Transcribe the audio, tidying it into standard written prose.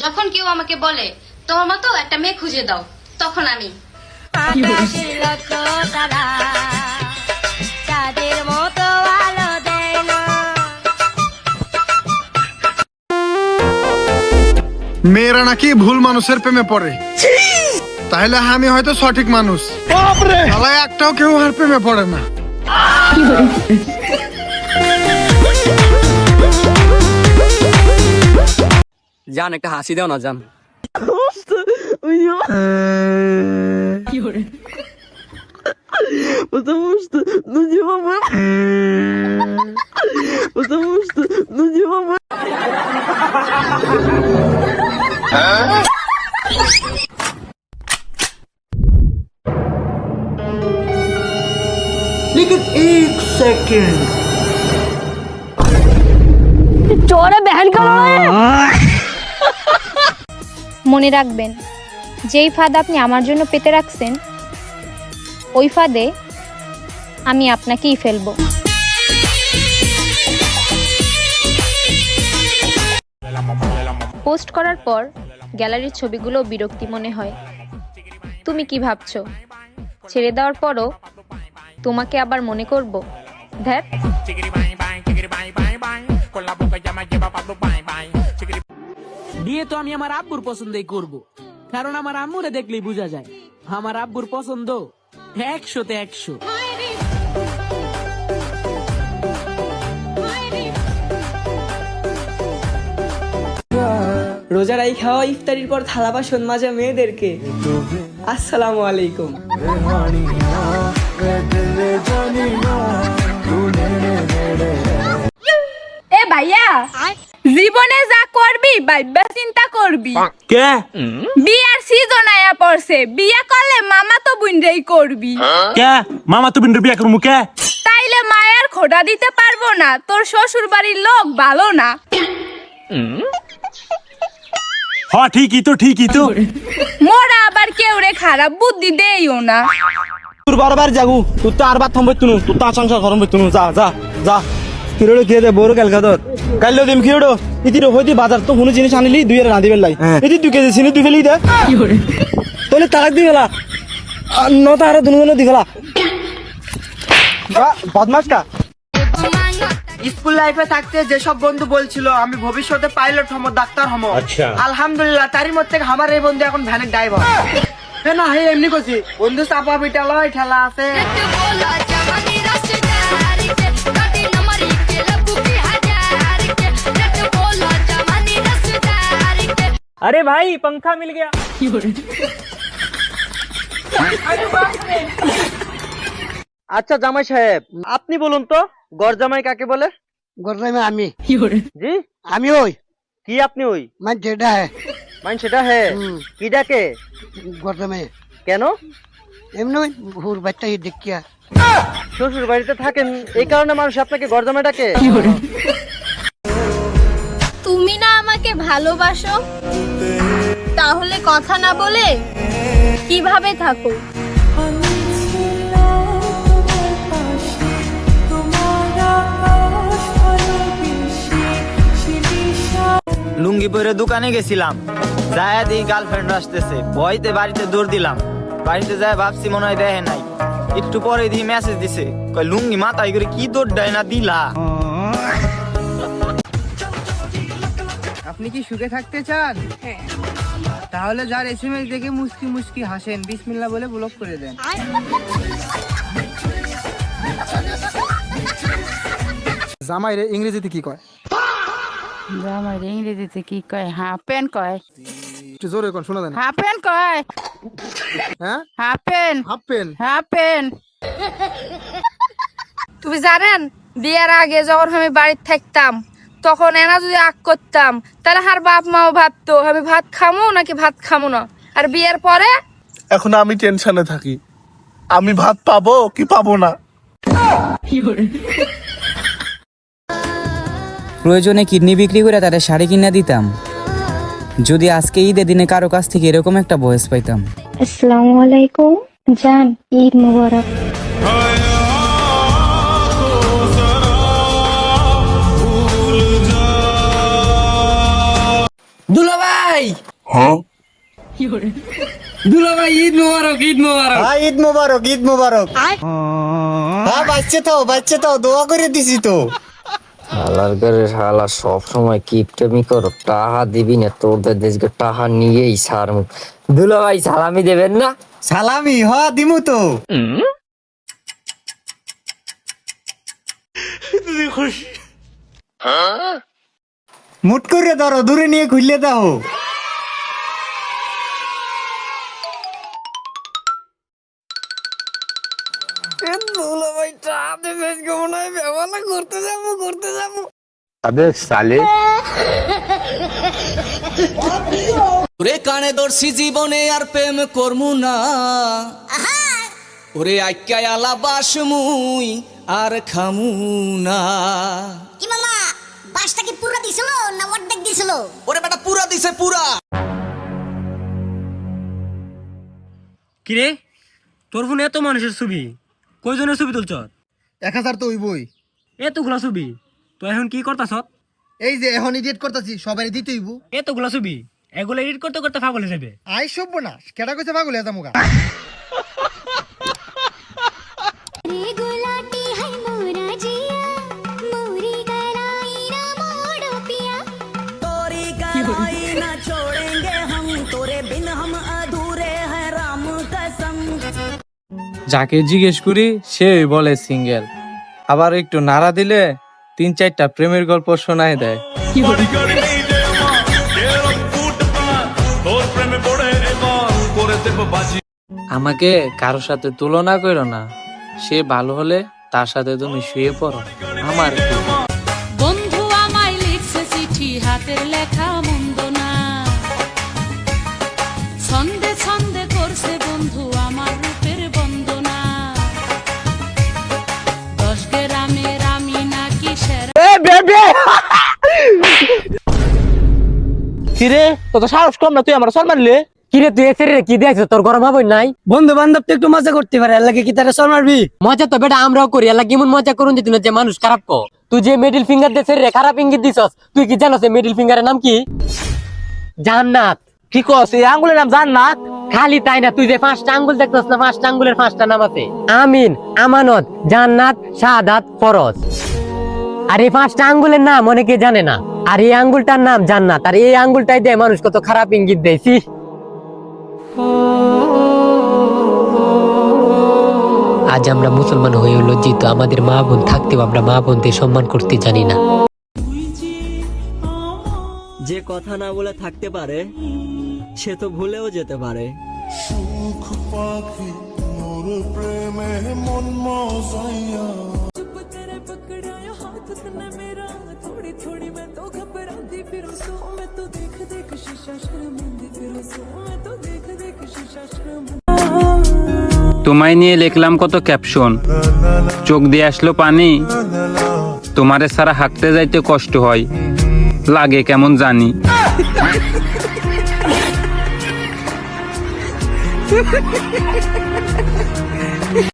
যখন কেউ আমাকে বলে তোমার মতো একটা মেয়ে খুঁজে দাও, তখন আমি মেয়েরা নাকি ভুল মানুষের প্রেমে পড়ে, তাহলে আমি হয়তো সঠিক মানুষ। শালা একটাও কেউ আর প্রেমে পড়ে না। জান একটা হাসি দাও না জান। Потому что, ну не мама. Потому что, ну не мама. लेकिन एक सेकंड চোরে বেহেন করো। মনে রাখবেন, যেই ফাঁদ আপনি আমার জন্য পেতে রাখছেন, ওই ফাঁদে আমি আপনাকেই ফেলবো। পোস্ট করার পর গ্যালারির ছবিগুলো বিরক্তি মনে হয়। তুমি কি ভাবছো, ছেড়ে দেওয়ার পরও তোমাকে আবার মনে করব? ধ্যাৎ। বিয়ে তো আমি আমার আব্বুর পছন্দই করব, কারণ আমার আম্মুরে দেখলেই বোঝা যায় আমার আব্বুর পছন্দ 100-তে 100। রোজার খাওয়া ইফতারির পর থালা বাসন মাজা মেয়েদেরকে আসসালামু আলাইকুম। এ ভাইয়া, জীবনে যা করবি ভাইবা চিন্তা করবি। কে বিয়ার সিজন আয়া পড়ছে, বিয়া করলে মামা তো বুনরেই করবি। কে মামা তো বিন্দ্র বিয়া করবো কে? তাইলে মায়ের খোটা দিতে পারবো না, তোর শ্বশুর বাড়ির লোক ভালো না। হ্যাঁ ঠিকই তো মোরা আবার কেউ রে খারাপ বুদ্ধি দেইও না। তোর বারবার যাগু তুই তো আর বাত থম বইতুনু তুই তো সংসার করম বইতুনু যা যা যা কিরোড় খেয়ে দে বড় ক্যালকাতর কাইলো দিম কিরোড় ইতির হইতি বাজার তো কোনো জিনিস আনিলি দুই এর রাঁধি বেলাই ইতি 2 কেজি চিনি তুই ফেলি দে তোলে তালাক দি গেলা নটা আর দুনো দি গেলা বদমাস কা। স্কুল লাইফে থাকতে যেসব বন্ধু বলছিল আমি ভবিষ্যতে পাইলট হবো, ডাক্তার হবো, আলহামদুলিল্লাহ তারই মধ্যে আমার এই বন্ধু এখন ভ্যানের ড্রাইভার। না হে এমনি করছি বন্ধু চাপা পিটা লয় ঠেলা আছে। अरे भाई पंखा मिल गया। আচ্ছা জামাই সাহেব আপনি বলুন তো গরজামাই কাকে বলে? গরজামাই আমি জি আমি ওই কি আপনি ওই মান যেটা হ্যাঁ মান সেটা হ্যাঁ কি ডাকে গরজামাই কেন? এমনি হুর বাচ্চা দেখিয়া শ্বশুর বাড়িতে থাকেন এই কারণে মানুষ আপনাকে গরজামাই ডাকে? তুমি না আমাকে ভালোবাসো, তাহলে কথা না বলে কিভাবে থাকো? লুঙ্গি পরে দোকানে গেছিলাম, যায় দেখি গার্লফ্রেন্ড আসতেছে, ভয়তে বাড়িতে দৌড় দিলাম। বাড়িতে যায় ভাবছি মনে হয় দেখে নাই, একটু পরে দিয়ে মেসেজ দিছে, কয় লুঙ্গি মাথায় করে কি দৌড় দেয় না দিলা। আপনি কি সুখে থাকতে চান? তাহলে যার এসএমএস দেখে মুস্কি মুস্কি হাসেন, বিসমিল্লাহ বলে ব্লক করে দেন। জামাইরে ইংরেজিতে কি কয়? জামাই ইংরেজিতে কি কয়? হাফ প্যান্ট কয়। একটু জোরে কোন শোনা যায় না। হাফ প্যান্ট কয়। হ্যাঁ half pant half pen. Half pant. তুমি জানেন, বিয়ের আগে যখন আমি বাড়িতে থাকতাম তখন এনা যদি আগ করতাম তাহলে আর বাপ মাও ভাবতো আমি ভাত খামো নাকি ভাত খামো না। আর বিয়ের পরে এখন আমি টেনশনে থাকি, আমি ভাত পাবো কি পাবো না। প্রয়োজনে কিডনি বিক্রি করে তাদের শাড়ি কিনে দিতাম, যদি আজকে ঈদের দিনে কারো কাছ থেকে এরকম একটা ভয়েস পাইতাম। আসসালামু আলাইকুম জান, ঈদ মোবারক। দুলাভাই দুলাভাই ঈদ মোবারক ঈদ মোবারক। হ্যাঁ ঈদ মোবারক ঈদ মোবারক। হ্যাঁ বাচ্চা তো দোয়া করে দিছি তো। শালার ঘরে শালা সব সময় কিপটেমি করো, টাহা দিবি না তোদের দেশকে টাহা নিয়েই সার। দুলা ভাই সালামি দেবেন না? সালামি হ দিমু তো। মুট করে ধরো, দূরে নিয়ে খুললে দাও। ওরে কানে দর্শি জীবনে আর প্রেম করমু না, ওরে আইকাই আলা বাস মুই আর খামু না। কি মামা বাসটা কি পুরো দিছিল না অর্ধেক দিছিল? ওরে বেটা পুরা দিছে পুরা। কিরে তোর ফোনে এত মানুষের ছবি, কয়জনের ছবি তুলছ? 1000 তো হইবই। এতগুলা ছবি তো এখন কি করতাছ? এই যে এখন এডিট করতেছি, সবারই দিতে হইব। এতগুলা ছবি এগুলো এডিট করতে করতে পাগল হয়ে যাবে। আই সব না কেডা কইছে পাগল হয়ে যামুগা। যাকে জিজ্ঞেস করি সে বলে সিঙ্গেল, আবার একটু নাড়া দিলে 3-4টা প্রেমের গল্প শোনায় দেয়। আমাকে কারোর সাথে তুলনা করো না, সে ভালো হলে তার সাথে তুমি শুয়ে পড়ো। আমার কি? বন্ধু আমায় লিখছে চিঠি, হাতের লেখা মন্দ না, ছন্দে ছন্দে করছে বন্ধু আমার রূপের বন্দনা, 10 গ্রামের আমি নাকি সেরা। কিরে তো সাহস কম না, তুই আমার সর মারলে। কিরে তুই এসে কি দেখছো, তোর গরম হবে নাই? বন্ধু বান্ধব তো একটু মজা করতে পারে, লাগে কি তারা সর মারবি? মজা তো বেটা আমরাও করি, আল্লাহ কেমন মজা করুন যে তুই যে মানুষ খারাপ কো। তুই যে মিডল ফিঙ্গার দিয়ে রে খারাপ ইঙ্গিত দিছস, তুই কি জানোস এই মিডল ফিঙ্গারের নাম কি? জান্নাত। কি কস এই আঙ্গুলের নাম জান্নাত? খালি তাই না, তুই যে 5টা আঙ্গুল দেখছস না, 5টা আঙ্গুলের 5টা নাম আছে। আমিন, আমানত, জান্নাত, শাহাদাত, ফরজ। আর এই 5টা আঙ্গুলের নাম অনেকে জানে না। আর এই আঙ্গুলটার নাম জান্নাত, আর এই আঙ্গুলটাই দিয়ে মানুষ কত খারাপ ইঙ্গিত দেয়ছি। আজ আমরা মুসলমান হয়ে লজ্জিত, আমাদের মা বোন থাকতেও আমরা মা বোনদের সম্মান করতে জানি না। যে কথা না বলে থাকতে পারে সে তো ভুলেও যেতে পারে। তোমায় নিয়ে লিখলাম কত ক্যাপশন, চোখ দিয়ে আসলো পানি, তোমারে সারা হাঁটতে যাইতে কষ্ট হয়, লাগে কেমন জানি।